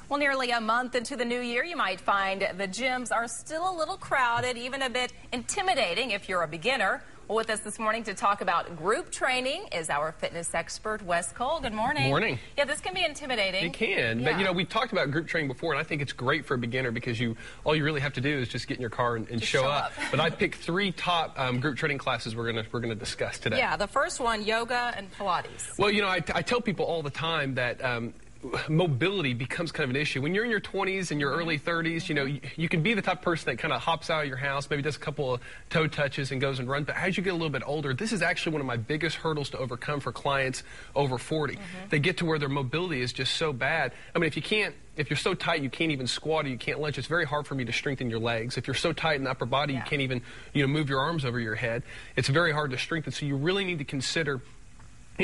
Well, nearly a month into the new year, you might find the gyms are still a little crowded, even a bit intimidating if you're a beginner. Well, with us this morning to talk about group training is our fitness expert, Wes Cole. Good morning. Good morning. Yeah, this can be intimidating. It can, but you know, we've talked about group training before, and I think it's great for a beginner because all you really have to do is just get in your car and show up. But I picked three top group training classes we're gonna discuss today. Yeah, the first one, yoga and Pilates. Well, you know, I tell people all the time that mobility becomes kind of an issue. When you're in your 20s and your early 30s, you know, you can be the type of person that kind of hops out of your house, maybe does a couple of toe touches and goes and runs. But as you get a little bit older, this is actually one of my biggest hurdles to overcome for clients over 40. They get to where their mobility is just so bad. I mean, if you're so tight you can't even squat or you can't lunge, it's very hard for me to strengthen your legs. If you're so tight in the upper body, you can't even, move your arms over your head. It's very hard to strengthen. So you really need to consider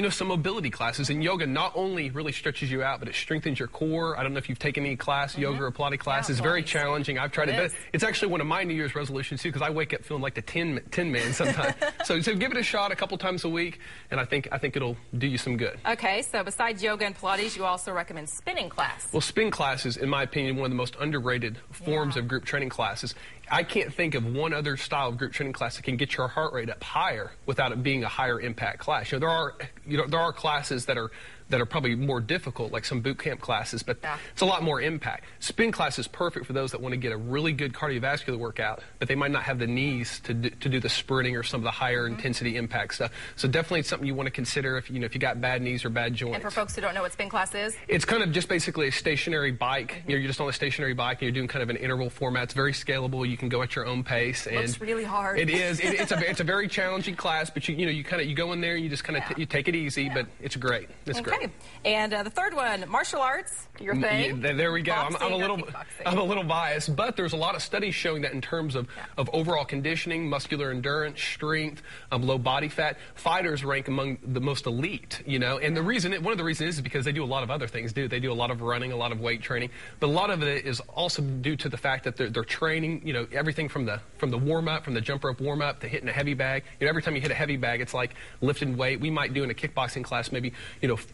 some mobility classes. And yoga not only really stretches you out, but it strengthens your core. I don't know if you've taken any class, yoga or Pilates class. It's very challenging. I've tried it. But it's actually one of my New Year's resolutions, too, because I wake up feeling like the tin man sometimes. so give it a shot a couple times a week, and I think it'll do you some good. Okay, so besides yoga and Pilates, you also recommend spinning class. Well, spin class is, in my opinion, one of the most underrated forms of group training classes. I can't think of one other style of group training class that can get your heart rate up higher without it being a higher impact class. There are classes that are probably more difficult, like some boot camp classes, but it's a lot more impact. Spin class is perfect for those that want to get a really good cardiovascular workout, but they might not have the knees to do the sprinting or some of the higher intensity impact stuff. So definitely it's something you want to consider if you got bad knees or bad joints. And for folks who don't know what spin class is? It's kind of just basically a stationary bike. You're just on a stationary bike and you're doing kind of an interval format. It's very scalable. You can go at your own pace. And looks really hard. It is. It's a very challenging class, but you go in there and you just kind of you take it easy, but it's great. It's great. And the third one, martial arts, your thing. Yeah, there we go. I'm a little biased, but there's a lot of studies showing that in terms of overall conditioning, muscular endurance, strength, low body fat, fighters rank among the most elite. And one of the reasons is because they do a lot of other things. They do a lot of running, a lot of weight training, but a lot of it is also due to the fact that they're training. Everything from the warm up, from the jump rope warm up to hitting a heavy bag. Every time you hit a heavy bag, it's like lifting weight. We might do in a kickboxing class maybe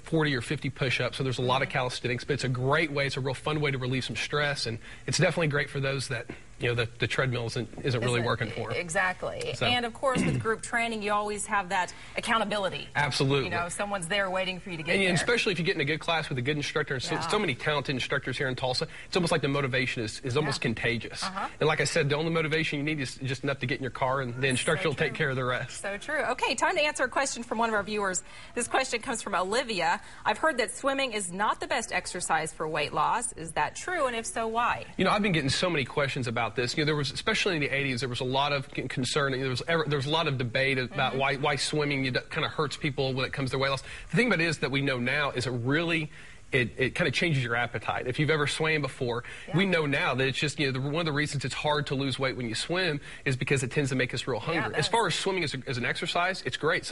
40 or 50 push-ups, so there's a lot of calisthenics, but it's a great way, it's a real fun way to relieve some stress, and it's definitely great for those that the treadmill isn't really working for. Exactly. So. And of course with group training you always have that accountability. Absolutely. Someone's there waiting for you to get there. And especially if you get in a good class with a good instructor, and so many talented instructors here in Tulsa, it's almost like the motivation is almost contagious. And like I said, the only motivation you need is just enough to get in your car, and the instructor will take care of the rest. So true. Okay, time to answer a question from one of our viewers. This question comes from Olivia. I've heard that swimming is not the best exercise for weight loss. Is that true? And if so, why? I've been getting so many questions about this. There was, especially in the 80s, there was a lot of concern. There was a lot of debate about why swimming kind of hurts people when it comes to weight loss. The thing about it is that we know now is it kind of changes your appetite. If you've ever swam before, we know now that it's just, one of the reasons it's hard to lose weight when you swim is because it tends to make us real hungry. As far as swimming as an exercise, it's great.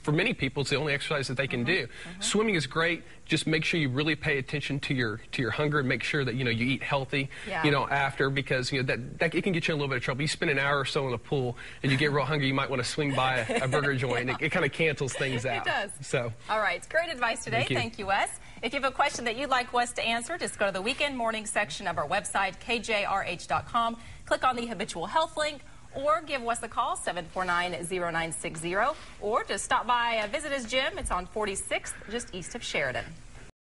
For many people, it's the only exercise that they can do. Swimming is great. Just make sure you really pay attention to your hunger and make sure that, you eat healthy, after, because, that it can get you in a little bit of trouble. You spend an hour or so in the pool and you get real hungry, you might want to swing by a burger joint. It kind of cancels things out. It does. So. All right. It's great advice today. Thank you, Wes. If you have a question that you'd like Wes to answer, just go to the weekend morning section of our website, kjrh.com. Click on the habitual health link, or give Wes a call, 749-0960, or just stop by, visit his gym. It's on 46th, just east of Sheridan.